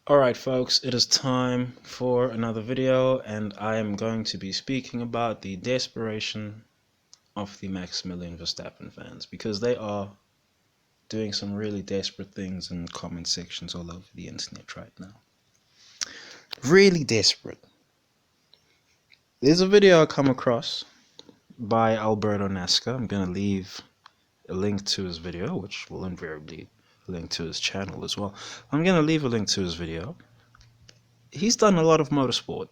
Alright folks, it is time for another video, and I am going to be speaking about the desperation of the Maximilian Verstappen fans, because they are doing some really desperate things in comment sections all over the internet right now. Really desperate. There's a video I come across by Alberto NES. I'm going to leave a link to his video, which will invariably link to his channel as well. I'm going to leave a link to his video. He's done a lot of motorsport.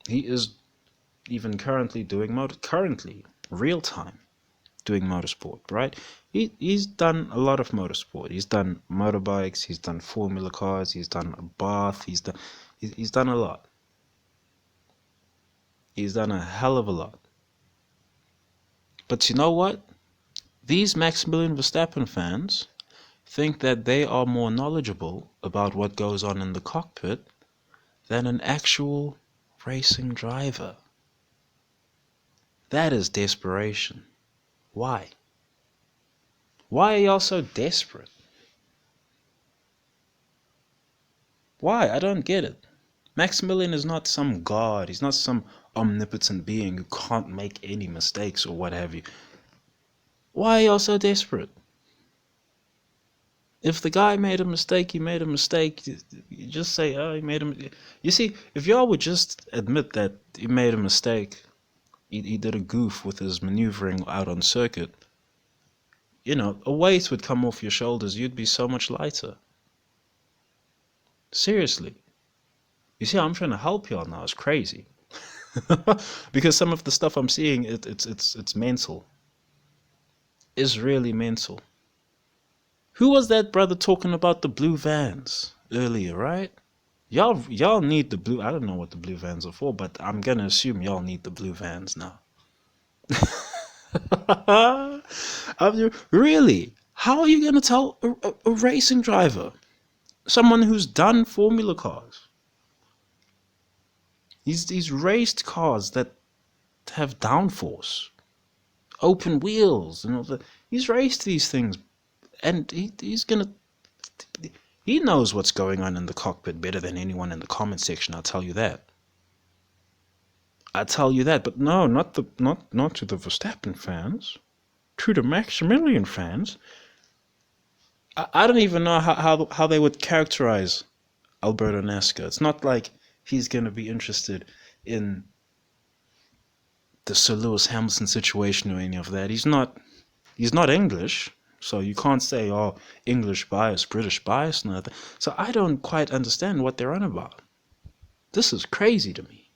He is even currently doing real time doing motorsport, right? He's done a lot of motorsport. He's done motorbikes, he's done formula cars, he's done a bath, he's done a lot. He's done a hell of a lot. But you know what? These Maximilian Verstappen fans think that they are more knowledgeable about what goes on in the cockpit than an actual racing driver. That is desperation. Why? Why are y'all so desperate? Why? I don't get it. Maximilian is not some god. He's not some omnipotent being who can't make any mistakes or what have you. Why are y'all so desperate? If the guy made a mistake, he made a mistake. You just say, oh, he made a mistake. You see, if y'all would just admit that he made a mistake, he did a goof with his maneuvering out on circuit, you know, a weight would come off your shoulders. You'd be so much lighter. Seriously. You see, I'm trying to help y'all now. It's crazy. Because some of the stuff I'm seeing, it's mental. It's really mental. Who was that brother talking about the blue vans earlier, right? Y'all need the blue. I don't know what the blue vans are for, but I'm gonna assume y'all need the blue vans now. Really? How are you gonna tell a racing driver, someone who's done formula cars? He's raced cars that have downforce, open wheels, and all that. He's raced these things, and he knows what's going on in the cockpit better than anyone in the comment section. I'll tell you that. But no, not to the Verstappen fans, to the Maximilian fans. I don't even know how they would characterize Alberto NES. It's not like he's going to be interested in the Sir Lewis Hamilton situation or any of that. He's not English, so you can't say, oh, English bias, British bias, nothing. So I don't quite understand what they're on about. This is crazy to me.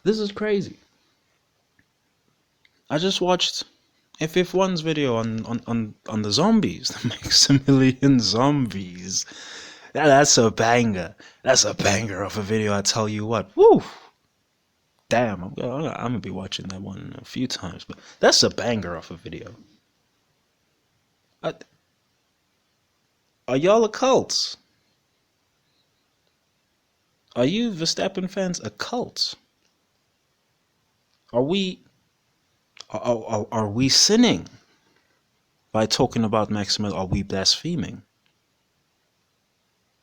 This is crazy. I just watched FF1's video on the zombies, the Maximilian zombies. That's a banger. That's a banger of a video, I tell you what. Woo! Damn, I'm gonna be watching that one a few times, but that's a banger of a video. Are y'all a cult? Are you Verstappen fans a cult? Are we sinning by talking about Maximilian? Are we blaspheming?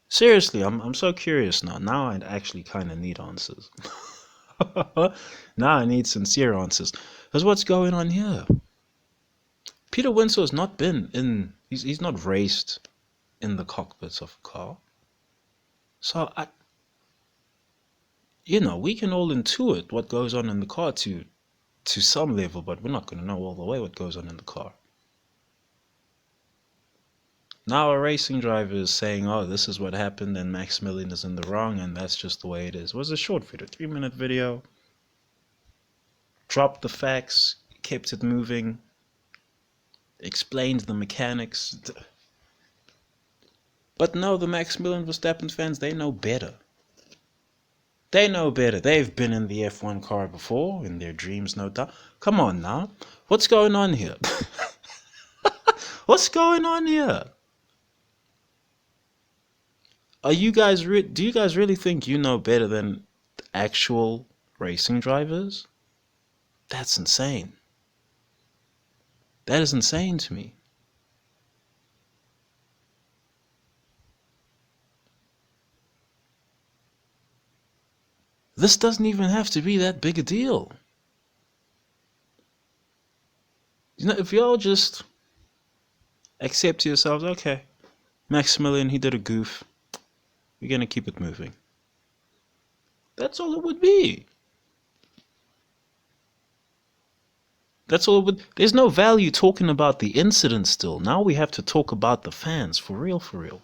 Seriously, I'm so curious now. Now I actually kind of need answers. Now I need sincere answers. Because what's going on here? Peter Winsor has not been in. He's not raced in the cockpits of a car. So we can all intuit what goes on in the car to some level, but we're not going to know all the way what goes on in the car. Now a racing driver is saying, oh, this is what happened, and Maximilian is in the wrong, and that's just the way it is. It was a short video, 3-minute video. Dropped the facts, kept it moving, explained the mechanics. But no, the Maximilian Verstappen fans, they know better. They know better. They've been in the F1 car before, in their dreams, no doubt. Come on now. What's going on here? What's going on here? Do you guys really think you know better than actual racing drivers? That's insane. That is insane to me. This doesn't even have to be that big a deal. You know, if y'all just accept to yourselves, okay, Maximilian, he did a goof. We're gonna keep it moving. That's all it would be. That's all it would. There's no value talking about the incident still. Now we have to talk about the fans, for real, for real.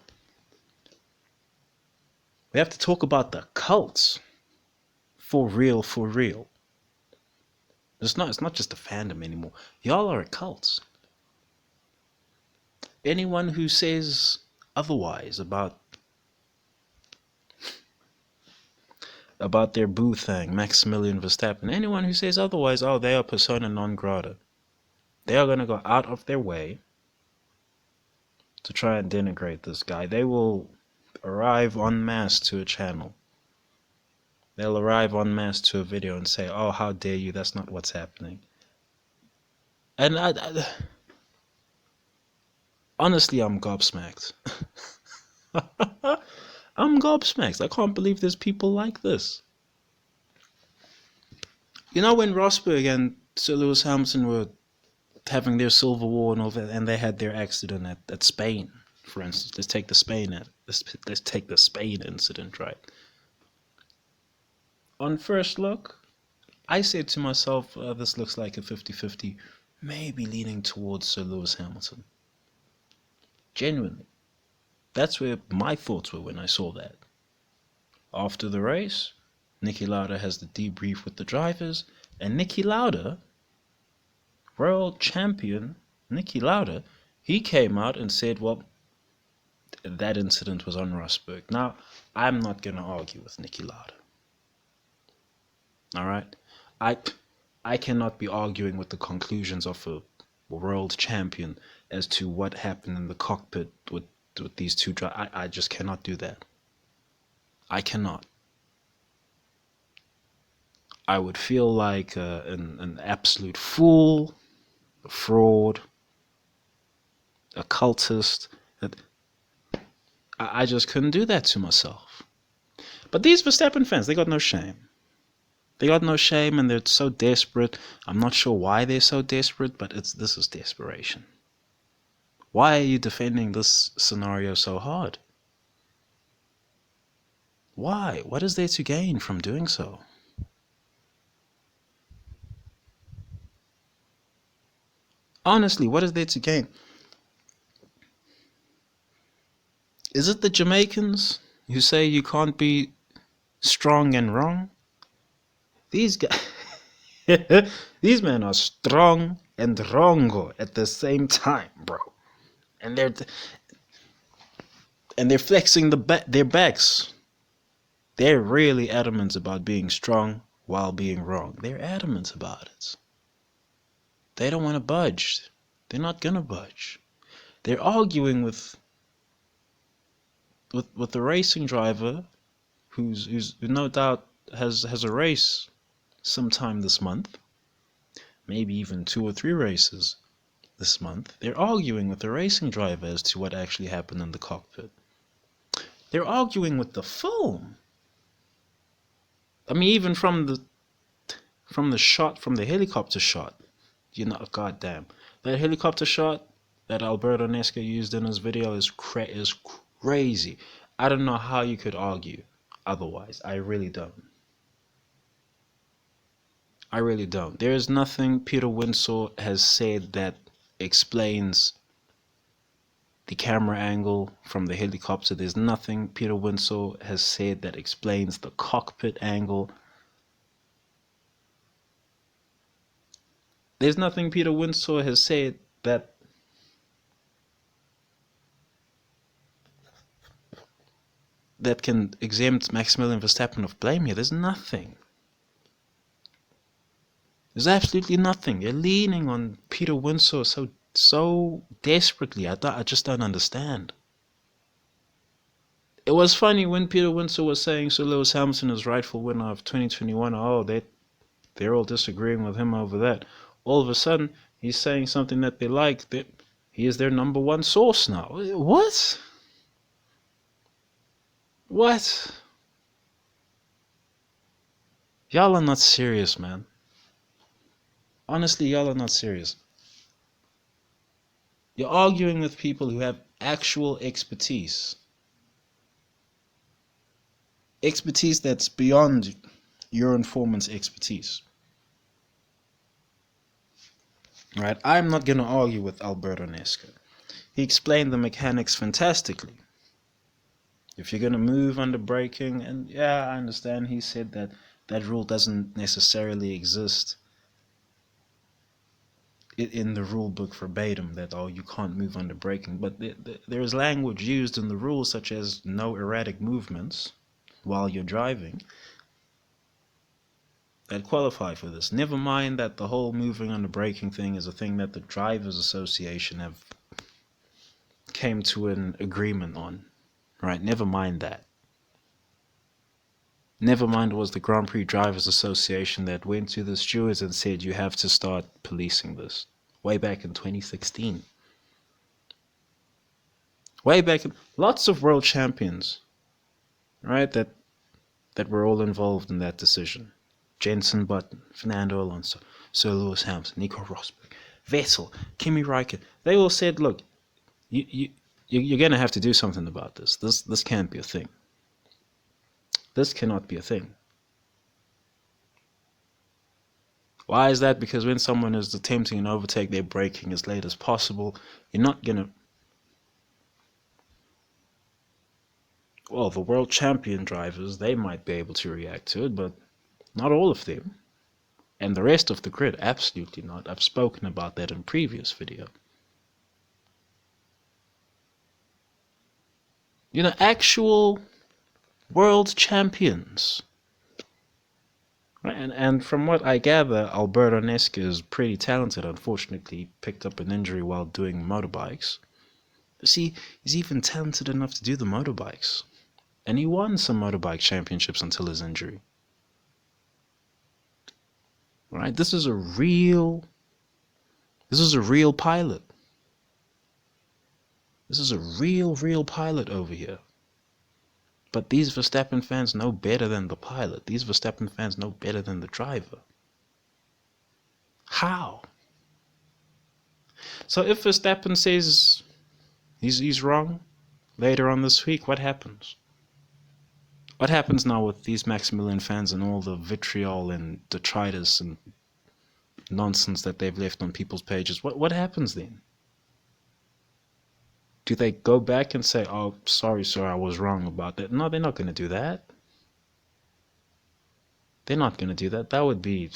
We have to talk about the cults, for real, for real. It's not just a fandom anymore. Y'all are a cult. Anyone who says otherwise about their boo thing, Maximilian Verstappen, anyone who says otherwise, oh, they are persona non grata. They are going to go out of their way to try and denigrate this guy. They will arrive en masse to a channel. They'll arrive en masse to a video and say, oh, how dare you, that's not what's happening. And honestly, I'm gobsmacked. I'm gobsmacked. I can't believe there's people like this. You know, when Rosberg and Sir Lewis Hamilton were having their civil war and all that, and they had their accident at Spain, for instance. Let's take the Spain incident, right? On first look, I said to myself, this looks like a 50-50, maybe leaning towards Sir Lewis Hamilton. Genuinely. That's where my thoughts were when I saw that. After the race, Niki Lauda has the debrief with the drivers, and Niki Lauda, world champion Niki Lauda, he came out and said, well, that incident was on Rosberg. Now, I'm not going to argue with Niki Lauda. All right? I cannot be arguing with the conclusions of a world champion as to what happened in the cockpit with these two drivers. I just cannot do that. I cannot. I would feel like an absolute fool, a fraud, a cultist. I just couldn't do that to myself. But these Verstappen fans, they got no shame. They got no shame, and they're so desperate. I'm not sure why they're so desperate, but this is desperation. Why are you defending this scenario so hard? Why? What is there to gain from doing so? Honestly, what is there to gain? Is it the Jamaicans who say you can't be strong and wrong? These guys, these men are strong and wrongo at the same time, bro. And they're flexing their backs. They're really adamant about being strong while being wrong. They're adamant about it. They don't want to budge. They're not gonna budge. They're arguing with the racing driver who no doubt has a race sometime this month, maybe even 2 or 3 races this month. They're arguing with the racing driver as to what actually happened in the cockpit. They're arguing with the film. I mean, even from the helicopter shot, you know, goddamn, that helicopter shot that Alberto NES used in his video is crazy. I don't know how you could argue otherwise. I really don't. I really don't. There is nothing Peter Winsor has said that explains the camera angle from the helicopter. There's nothing Peter Winsor has said that explains the cockpit angle. There's nothing Peter Winsor has said that can exempt Maximilian Verstappen of blame here. There's nothing. There's absolutely nothing. They're leaning on Peter Winsor so desperately. I just don't understand. It was funny when Peter Winsor was saying Sir Lewis Hamilton is rightful winner of 2021. Oh, they're all disagreeing with him over that. All of a sudden, he's saying something that they like. That he is their number one source now. What? What? Y'all are not serious, man. Honestly, y'all are not serious. You're arguing with people who have actual expertise. Expertise that's beyond your informant's expertise. Right? I'm not going to argue with Alberto NES. He explained the mechanics fantastically. If you're going to move under braking, and yeah, I understand he said that that rule doesn't necessarily exist in the rule book verbatim, that you can't move under braking, but there is language used in the rules such as no erratic movements while you're driving that qualify for this. Never mind that the whole moving under braking thing is a thing that the Drivers Association have came to an agreement on, right? Never mind that. Never mind it was the Grand Prix Drivers Association that went to the stewards and said you have to start policing this. Way back in 2016. Way back, lots of world champions, right, that were all involved in that decision. Jenson Button, Fernando Alonso, Sir Lewis Hamilton, Nico Rosberg, Vettel, Kimi Räikkönen. They all said, look, you're going to have to do something about this. This can't be a thing. This cannot be a thing. Why is that? Because when someone is attempting an overtake, they're braking as late as possible. You're not going to... Well, the world champion drivers, they might be able to react to it, but not all of them. And the rest of the grid, absolutely not. I've spoken about that in a previous video. You know, actual world champions. Right? And from what I gather, Alberto NES is pretty talented. Unfortunately, he picked up an injury while doing motorbikes. See, he's even talented enough to do the motorbikes. And he won some motorbike championships until his injury. Right? This is a real pilot. This is a real pilot over here. But these Verstappen fans know better than the pilot. These Verstappen fans know better than the driver. How? So if Verstappen says he's wrong later on this week, what happens? What happens now with these Maximilian fans and all the vitriol and detritus and nonsense that they've left on people's pages? What happens then? Do they go back and say, oh, sorry, sir, I was wrong about that? No, they're not going to do that. They're not going to do that. That would be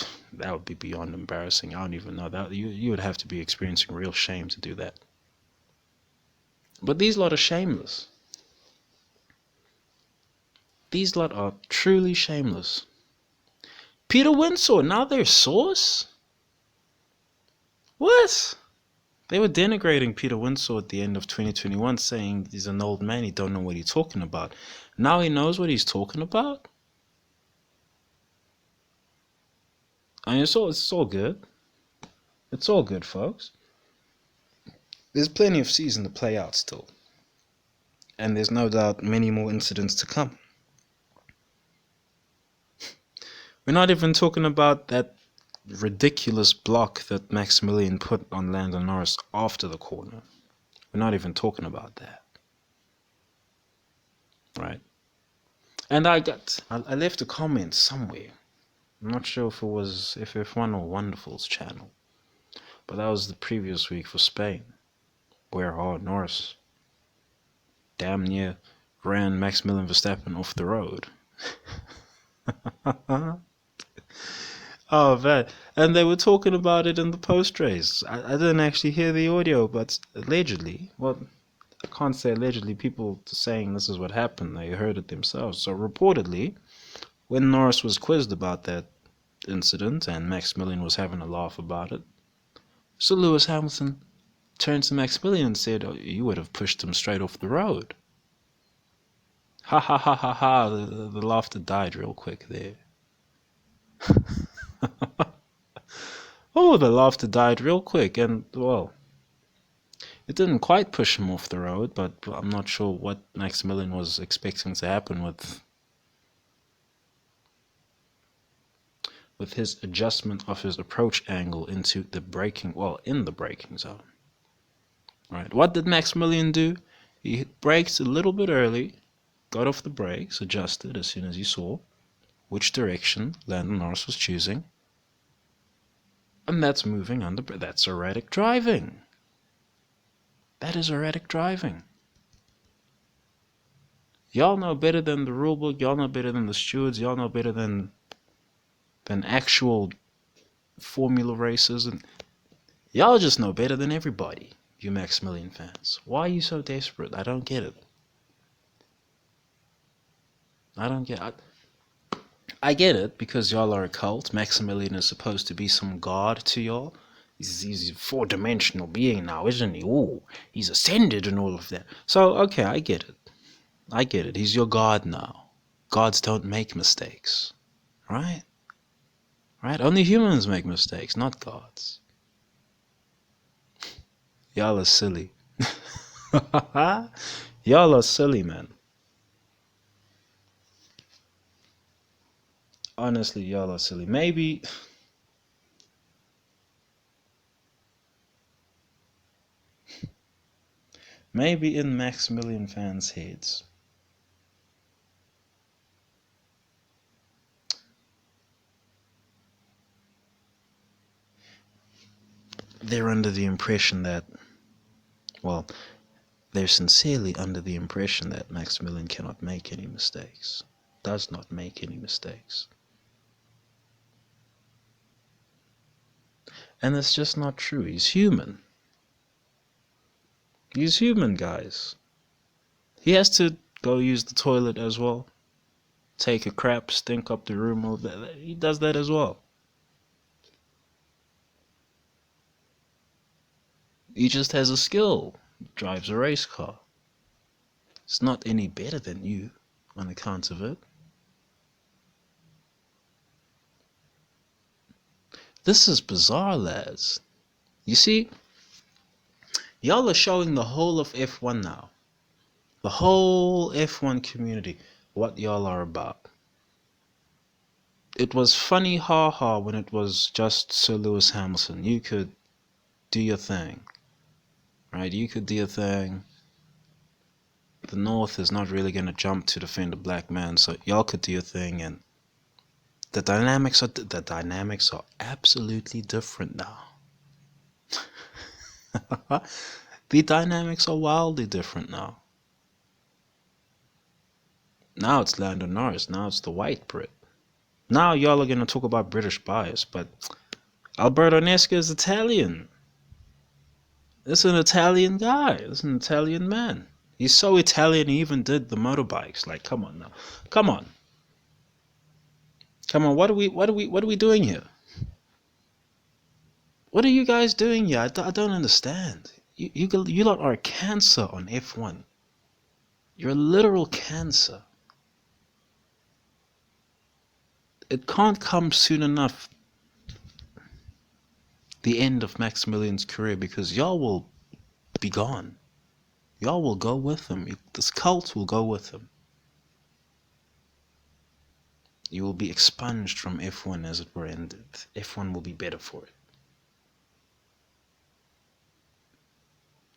beyond embarrassing. I don't even know that. You would have to be experiencing real shame to do that. But these lot are shameless. These lot are truly shameless. Peter Windsor, now they're sauce? What? They were denigrating Peter Windsor at the end of 2021, saying he's an old man, he don't know what he's talking about. Now he knows what he's talking about? I mean, it's all good. It's all good, folks. There's plenty of season to play out still. And there's no doubt many more incidents to come. We're not even talking about that ridiculous block that Maximilian put on Lando Norris after the corner. We're not even talking about that. Right? And I left a comment somewhere. I'm not sure if it was FF1 or Wonderful's channel. But that was the previous week for Spain, where Norris damn near ran Maximilian Verstappen off the road. Oh man, and they were talking about it in the post-race. I didn't actually hear the audio, but allegedly, well, I can't say allegedly, people saying this is what happened, they heard it themselves. So reportedly, when Norris was quizzed about that incident and Maximilian was having a laugh about it, so Lewis Hamilton turned to Maximilian and said, oh, you would have pushed him straight off the road. Ha ha ha ha ha, the laughter died real quick there. Oh, the laughter died real quick, and, well, it didn't quite push him off the road, but I'm not sure what Maximilian was expecting to happen with with his adjustment of his approach angle into the braking, well, in the braking zone. Right? What did Maximilian do? He braked a little bit early, got off the brakes, adjusted as soon as he saw which direction Lando Norris was choosing, and that's moving under. That's erratic driving. That is erratic driving. Y'all know better than the rulebook. Y'all know better than the stewards. Y'all know better than actual formula races, and y'all just know better than everybody. You Maximilian fans, why are you so desperate? I don't get it. I get it because y'all are a cult. Maximilian is supposed to be some god to y'all. He's a four-dimensional being now, isn't he? Ooh, he's ascended and all of that. So, okay, I get it. He's your god now. Gods don't make mistakes. Right? Right? Only humans make mistakes, not gods. Y'all are silly. Y'all are silly, man. Honestly, y'all are silly. Maybe in Maximilian fans' heads, they're under the impression that, well, they're sincerely under the impression that Maximilian cannot make any mistakes. Does not make any mistakes. And it's just not true. He's human. He's human, guys. He has to go use the toilet as well. Take a crap, stink up the room, all that. He does that as well. He just has a skill. Drives a race car. It's not any better than you on account of it. This is bizarre, lads. You see, y'all are showing the whole of F1 now. The whole F1 community, what y'all are about. It was funny ha-ha when it was just Sir Lewis Hamilton. You could do your thing. Right? You could do your thing. The North is not really going to jump to defend a black man, so y'all could do your thing, and the dynamics are absolutely different now. The dynamics are wildly different now. Now it's Lando Norris. Now it's the white Brit. Now y'all are going to talk about British bias, but Alberto NES is Italian. This is an Italian guy. This is an Italian man. He's so Italian he even did the motorbikes. Like, come on now. Come on. What are we doing here? What are you guys doing here? I don't understand. You lot are a cancer on F1. You're a literal cancer. It can't come soon enough, the end of Maximilian's career, because y'all will be gone. Y'all will go with him. This cult will go with him. You will be expunged from F1, as it were, and F1 will be better for it.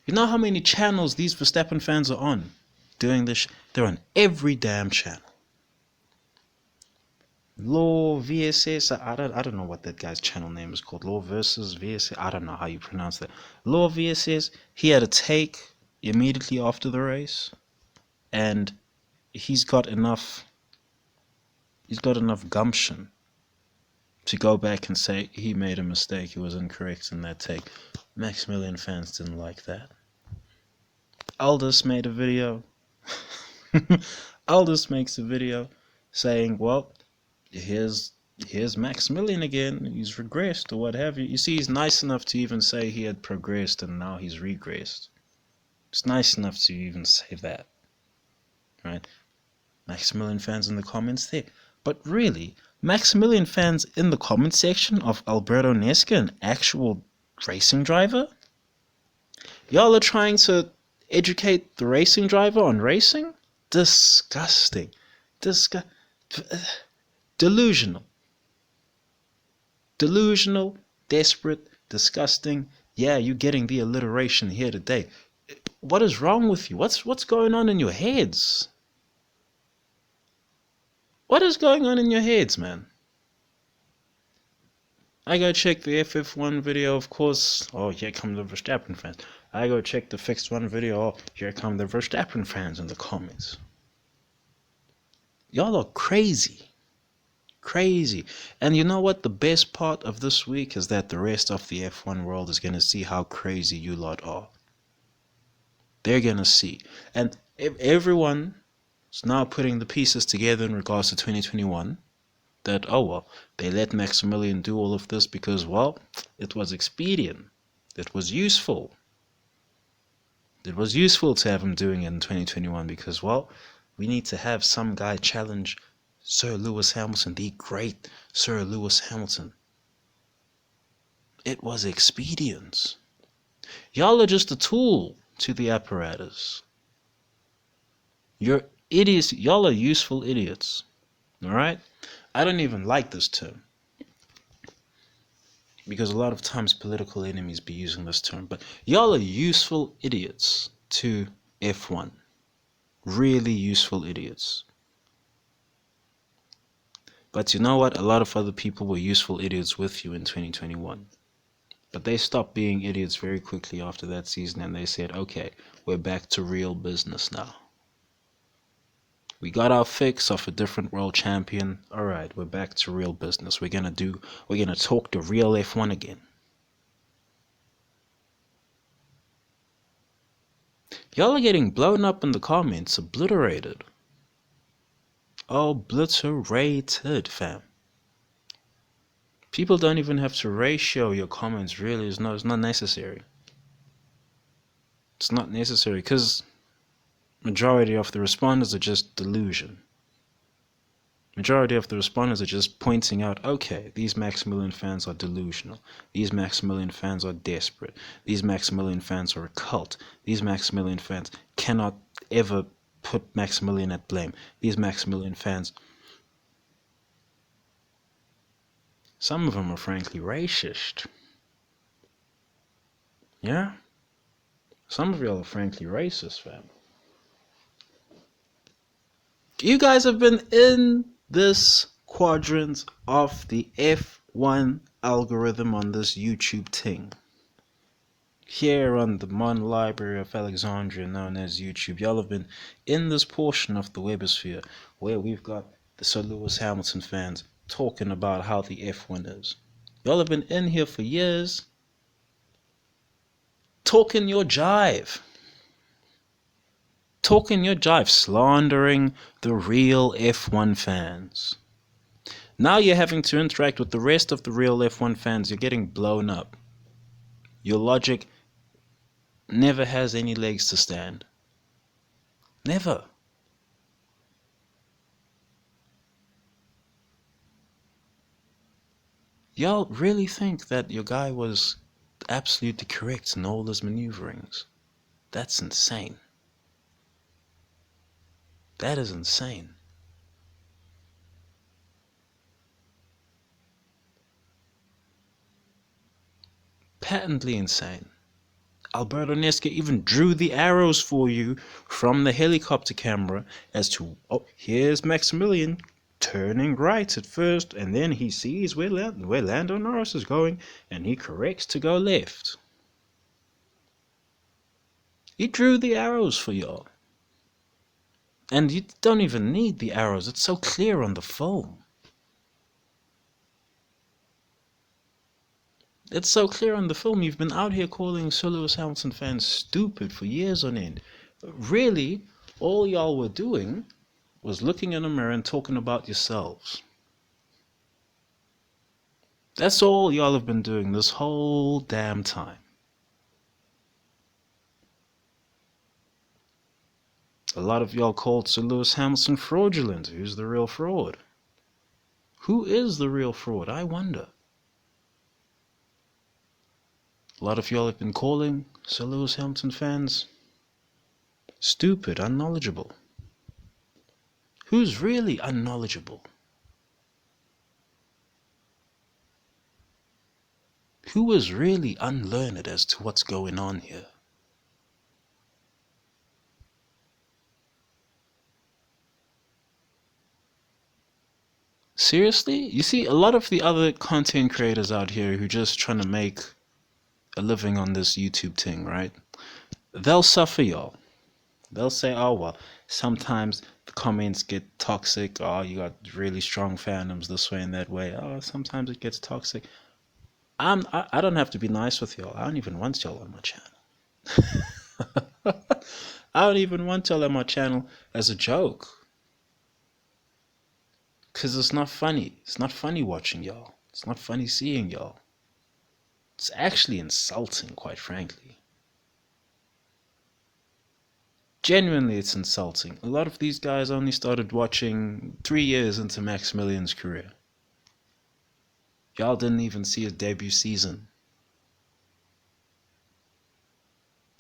You know how many channels these Verstappen fans are on doing this? They're on every damn channel. Law VSS, I don't know what that guy's channel name is called. Law versus VSS, I don't know how you pronounce that. Law VSS, he had a take immediately after the race, and he's got enough gumption to go back and say he made a mistake, he was incorrect in that take. Maximilian fans didn't like that. Albers made a video. Albers makes a video saying, well, here's Maximilian again, he's regressed or what have you. You see, he's nice enough to even say he had progressed and now he's regressed. It's nice enough to even say that. Right? Maximilian fans in the comments there. But really, Maximilian fans in the comment section of Alberto NES, an actual racing driver? Y'all are trying to educate the racing driver on racing? Disgusting. Delusional. Delusional, desperate, disgusting. Yeah, you're getting the alliteration here today. What is wrong with you? What's going on in your heads? What is going on in your heads, man? I go check the FF1 video, of course. Oh, here come the Verstappen fans. I go check the Fixed One video. Oh, here come the Verstappen fans in the comments. Y'all are crazy. Crazy. And you know what? The best part of this week is that the rest of the F1 world is going to see how crazy you lot are. They're going to see. And if everyone is now putting the pieces together in regards to 2021, that, oh well, they let Maximilian do all of this because, well, it was expedient. It was useful. It was useful to have him doing it in 2021 because, well, we need to have some guy challenge Sir Lewis Hamilton, the great Sir Lewis Hamilton. It was expedient. Y'all are just a tool to the apparatus. You're idiots. Y'all are useful idiots. Alright? I don't even like this term. Because a lot of times political enemies be using this term. But y'all are useful idiots to F1. Really useful idiots. But you know what? A lot of other people were useful idiots with you in 2021. But they stopped being idiots very quickly after that season and they said, okay, we're back to real business now. We got our fix of a different world champion. Alright, we're back to real business. We're gonna talk the real F1 again. Y'all are getting blown up in the comments, obliterated. Obliterated, fam. People don't even have to ratio your comments, really. It's not necessary. It's not necessary because majority of the responders are just delusion. Majority of the responders are just pointing out, okay, these Maximilian fans are delusional. These Maximilian fans are desperate. These Maximilian fans are a cult. These Maximilian fans cannot ever put Maximilian at blame. These Maximilian fans, some of them are frankly racist. Yeah? Some of y'all are frankly racist, fam. You guys have been in this quadrant of the F1 algorithm on this YouTube thing. Here on the Mon Library of Alexandria, known as YouTube, y'all have been in this portion of the webosphere where we've got the Sir Lewis Hamilton fans talking about how the F1 is. Y'all have been in here for years talking your jive. Slandering the real F1 fans. Now you're having to interact with the rest of the real F1 fans. You're getting blown up. Your logic never has any legs to stand. Never. Y'all really think that your guy was absolutely correct in all his maneuverings? That's insane. That is insane. Patently insane. Alberto NES even drew the arrows for you from the helicopter camera as to, oh, here's Maximilian turning right at first, and then he sees where Lando Norris is going, and he corrects to go left. He drew the arrows for y'all. And you don't even need the arrows. It's so clear on the phone. It's so clear on the film. You've been out here calling Sir Lewis Hamilton fans stupid for years on end. Really, all y'all were doing was looking in a mirror and talking about yourselves. That's all y'all have been doing this whole damn time. A lot of y'all called Sir Lewis Hamilton fraudulent. Who's the real fraud? Who is the real fraud? I wonder. A lot of y'all have been calling Sir Lewis Hamilton fans stupid, unknowledgeable. Who's really unknowledgeable? Who is really unlearned as to what's going on here? Seriously? You see, a lot of the other content creators out here who just trying to make a living on this YouTube thing, right? They'll suffer, y'all. They'll say, oh, well, sometimes the comments get toxic. Oh, you got really strong fandoms this way and that way. Oh, sometimes it gets toxic. I don't have to be nice with y'all. I don't even want y'all on my channel. I don't even want y'all on my channel as a joke. Because it's not funny. It's not funny watching y'all. It's not funny seeing y'all. It's actually insulting, quite frankly. Genuinely, it's insulting. A lot of these guys only started watching 3 years into Maximilian's career. Y'all didn't even see his debut season.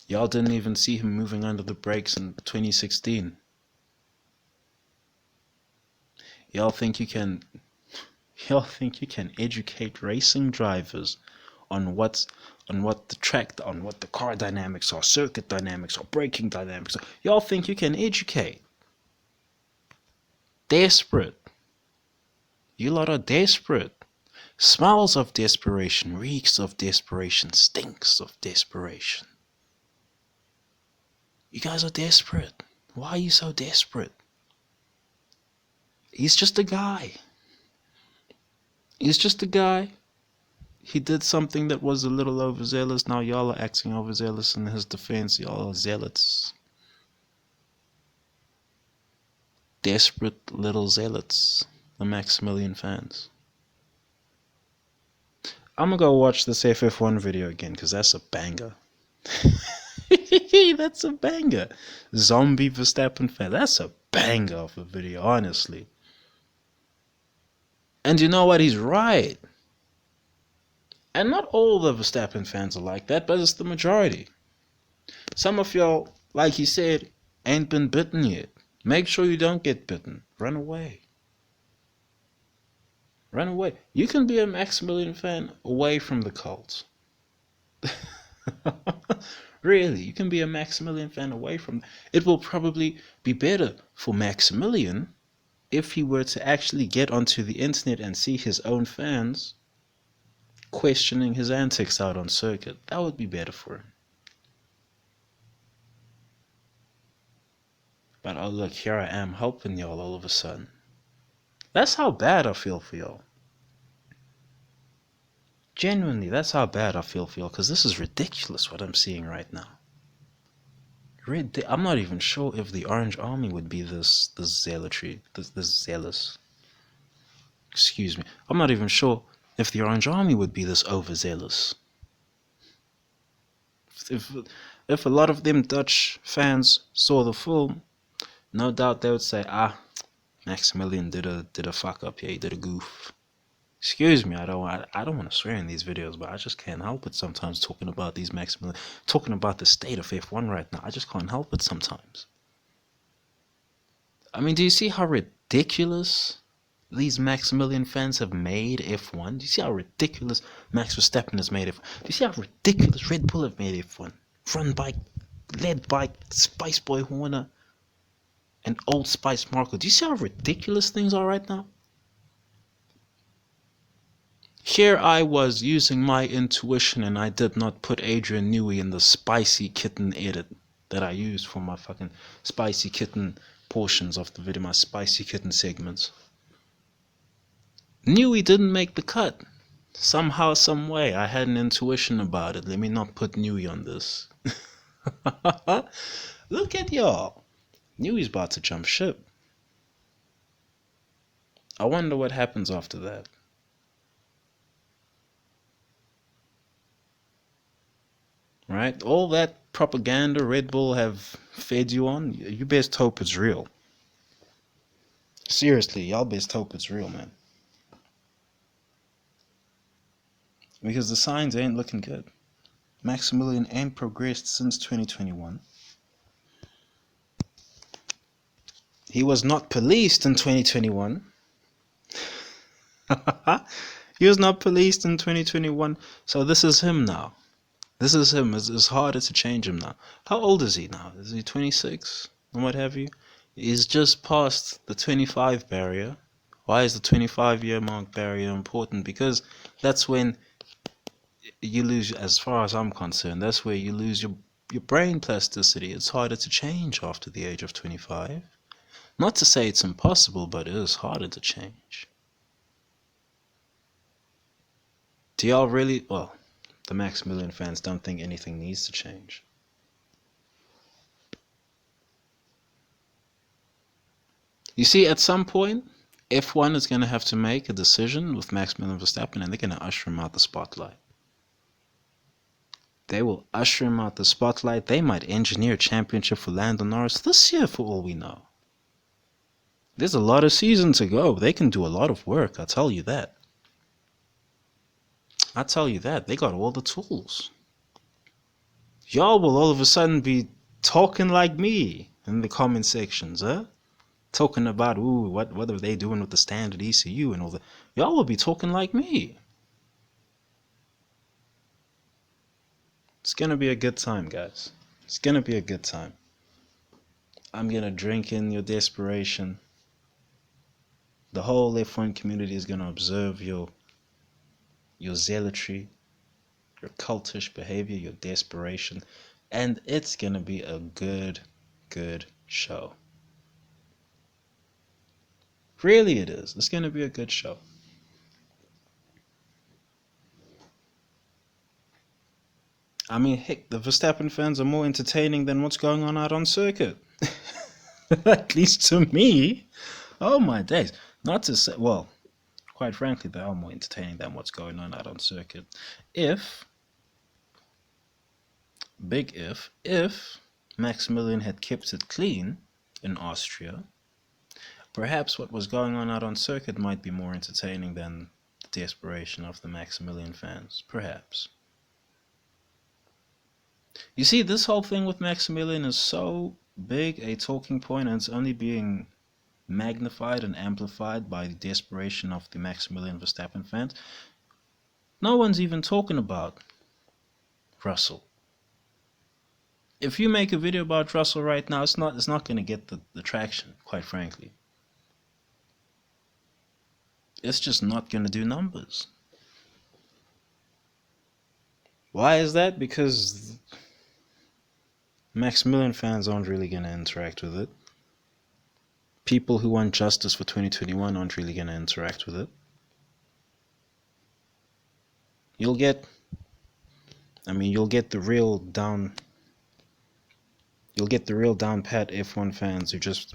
Y'all didn't even see him moving under the brakes in 2016. Y'all think you can educate racing drivers on what the car dynamics are, circuit dynamics or braking dynamics. Y'all think you can educate. Desperate. You lot are desperate. Smells of desperation, reeks of desperation, stinks of desperation. You guys are desperate. Why are you so desperate? He's just a guy. He's just a guy. He did something that was a little overzealous. Now y'all are acting overzealous in his defense. Y'all are zealots. Desperate little zealots. The Maximilian fans. I'm gonna go watch this FF1 video again because that's a banger. That's a banger. Zombie Verstappen fan. That's a banger of a video, honestly. And you know what? He's right. And not all the Verstappen fans are like that, but it's the majority. Some of y'all, like he said, ain't been bitten yet. Make sure you don't get bitten. Run away. Run away. You can be a Maximilian fan away from the cult. Really, you can be a Maximilian fan away from. It will probably be better for Maximilian if he were to actually get onto the internet and see his own fans questioning his antics out on circuit. That would be better for him. But oh look, here I am helping y'all all of a sudden. That's how bad I feel for y'all. Genuinely, that's how bad I feel for y'all, because this is ridiculous what I'm seeing right now. I'm not even sure if the Orange Army would be this zealotry, this zealous. Excuse me. I'm not even sure if the Orange Army would be this overzealous. If a lot of them Dutch fans saw the film, no doubt they would say, Maximilian did a fuck up here, he did a goof. Excuse me, I don't want to swear in these videos, but I just can't help it sometimes talking about these Maximilian, talking about the state of F1 right now. I just can't help it sometimes. I mean, do you see how ridiculous these Maximilian fans have made F1? Do you see how ridiculous Max Verstappen has made F1? Do you see how ridiculous Red Bull have made F1? Led by Spice Boy Horner and Old Spice Marco. Do you see how ridiculous things are right now? Here I was using my intuition and I did not put Adrian Newey in the Spicy Kitten edit that I used for my fucking Spicy Kitten portions of the video, my Spicy Kitten segments. Newey didn't make the cut. Somehow, some way, I had an intuition about it. Let me not put Newey on this. Look at y'all. Newey's about to jump ship. I wonder what happens after that. Right? All that propaganda Red Bull have fed you on, you best hope it's real. Seriously, y'all best hope it's real, man. Because the signs ain't looking good. Maximilian ain't progressed since 2021. He was not policed in 2021. He was not policed in 2021. So this is him now. This is him. It's harder to change him now. How old is he now? Is he 26? And what have you? He's just past the 25 barrier. Why is the 25-year mark barrier important? Because that's when you lose, as far as I'm concerned, that's where you lose your brain plasticity. It's harder to change after the age of 25. Not to say it's impossible, but it is harder to change. Do y'all really, well, the Maximilian fans don't think anything needs to change. You see, at some point, F1 is going to have to make a decision with Maximilian Verstappen, and they're going to usher him out the spotlight. They will usher him out the spotlight. They might engineer a championship for Lando Norris this year, for all we know. There's a lot of season to go. They can do a lot of work, I tell you that. I tell you that. They got all the tools. Y'all will all of a sudden be talking like me in the comment sections, huh? Talking about, ooh, what are they doing with the standard ECU and all that. Y'all will be talking like me. It's gonna be a good time, guys. It's gonna be a good time. I'm gonna drink in your desperation. The whole F1 community is gonna observe your zealotry, your cultish behavior, your desperation, and it's gonna be a good show. Really it is. It's gonna be a good show. I mean, heck, the Verstappen fans are more entertaining than what's going on out on circuit. At least to me. Oh my days. Not to say, well, quite frankly, they are more entertaining than what's going on out on circuit. Big if Maximilian had kept it clean in Austria, perhaps what was going on out on circuit might be more entertaining than the desperation of the Maximilian fans. Perhaps. You see, this whole thing with Maximilian is so big a talking point, and it's only being magnified and amplified by the desperation of the Maximilian Verstappen fans. No one's even talking about Russell. If you make a video about Russell right now, it's not going to get the traction, quite frankly. It's just not going to do numbers. Why is that? Because Maximilian fans aren't really going to interact with it. People who want justice for 2021 aren't really going to interact with it. You'll get the real down pat F1 fans who just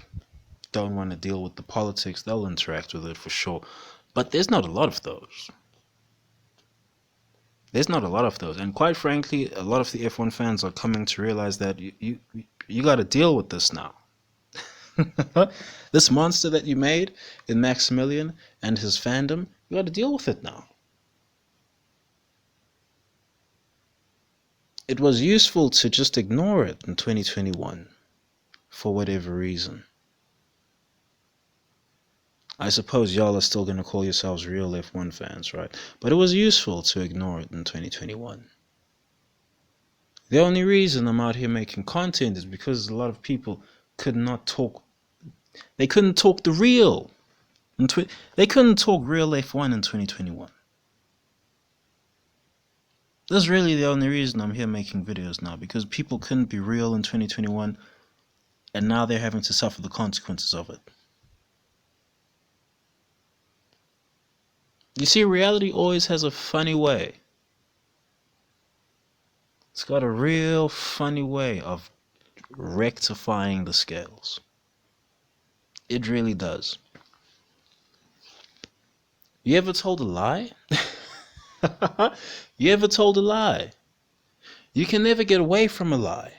don't want to deal with the politics. They'll interact with it for sure. But there's not a lot of those. And quite frankly, a lot of the F1 fans are coming to realize that you got to deal with this now. This monster that you made in Maximilian and his fandom, you got to deal with it now. It was useful to just ignore it in 2021 for whatever reason. I suppose y'all are still going to call yourselves real F1 fans, right? But it was useful to ignore it in 2021. The only reason I'm out here making content is because a lot of people could not talk. They couldn't talk the real. They couldn't talk real F1 in 2021. That's really the only reason I'm here making videos now, because people couldn't be real in 2021, and now they're having to suffer the consequences of it. You see, reality always has a funny way. It's got a real funny way of rectifying the scales. It really does. You ever told a lie? You ever told a lie? You can never get away from a lie.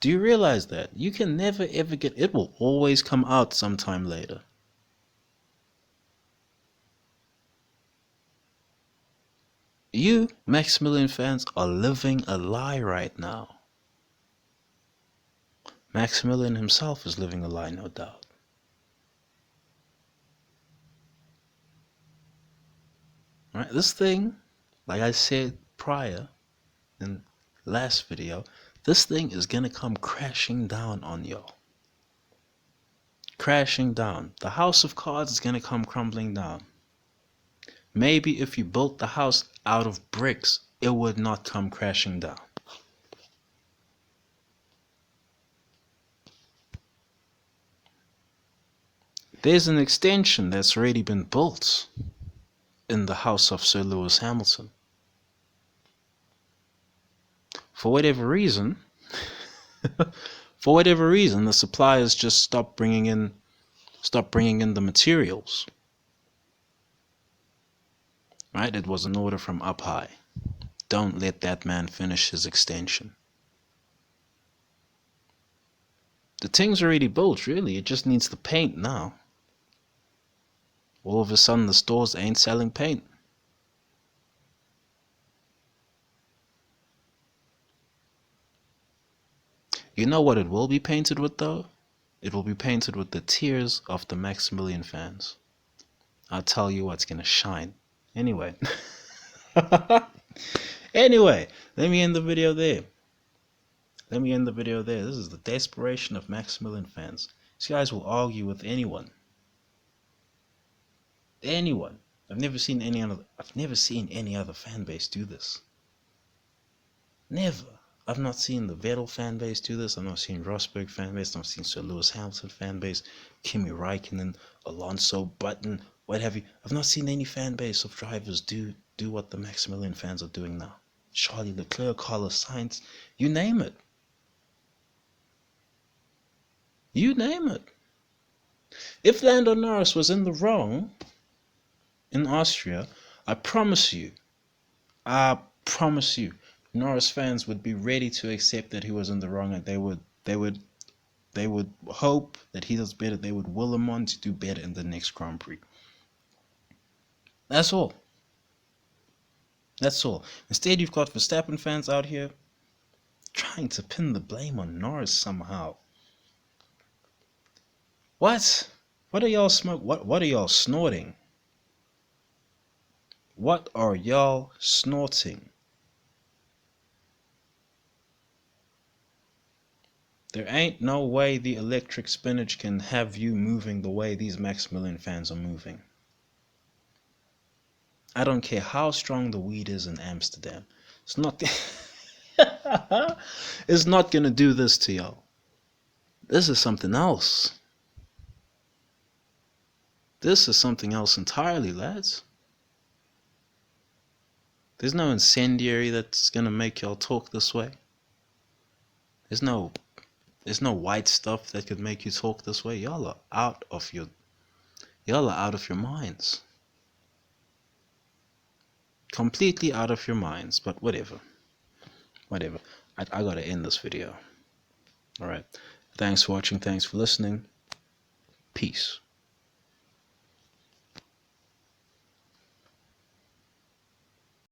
Do you realize that? You can never ever get... It will always come out sometime later. You, Maximilian fans, are living a lie right now. Maximilian himself is living a lie, no doubt. Right? This thing, like I said prior in last video, this thing is gonna come crashing down on y'all. Crashing down. The house of cards is gonna come crumbling down. Maybe if you built the house out of bricks, it would not come crashing down. There's an extension that's already been built in the house of Sir Lewis Hamilton. For whatever reason, the suppliers just stopped bringing in the materials. Right? It was an order from up high. Don't let that man finish his extension. The thing's already built, really. It just needs the paint now. All of a sudden, the stores ain't selling paint. You know what it will be painted with, though? It will be painted with the tears of the Maximilian fans. I'll tell you what's gonna shine. Anyway. Anyway, let me end the video there. This is the desperation of Maximilian fans. These guys will argue with anyone. I've never seen any other fan base do this. Never. I've not seen the Vettel fan base do this. I've not seen Rosberg fan base. I've not seen Sir Lewis Hamilton fan base, Kimi Raikkonen, Alonso, Button, what have you. I've not seen any fan base of drivers do what the Maximilian fans are doing now. Charlie Leclerc, Carlos Sainz, you name it. You name it. If Lando Norris was in the wrong in Austria, I promise you, Norris fans would be ready to accept that he was in the wrong, and they would hope that he does better. They would will him on to do better in the next Grand Prix. That's all. Instead, you've got Verstappen fans out here trying to pin the blame on Norris somehow. What? What are y'all What are y'all snorting? What are y'all snorting? There ain't no way the electric spinach can have you moving the way these Maximilian fans are moving. I don't care how strong the weed is in Amsterdam. It's not it's not gonna do this to y'all. This is something else. This is something else entirely, lads. There's no incendiary that's gonna make y'all talk this way. There's no white stuff that could make you talk this way. Y'all are out of your minds. Completely out of your minds, but whatever. I gotta end this video. Alright. Thanks for watching, thanks for listening. Peace.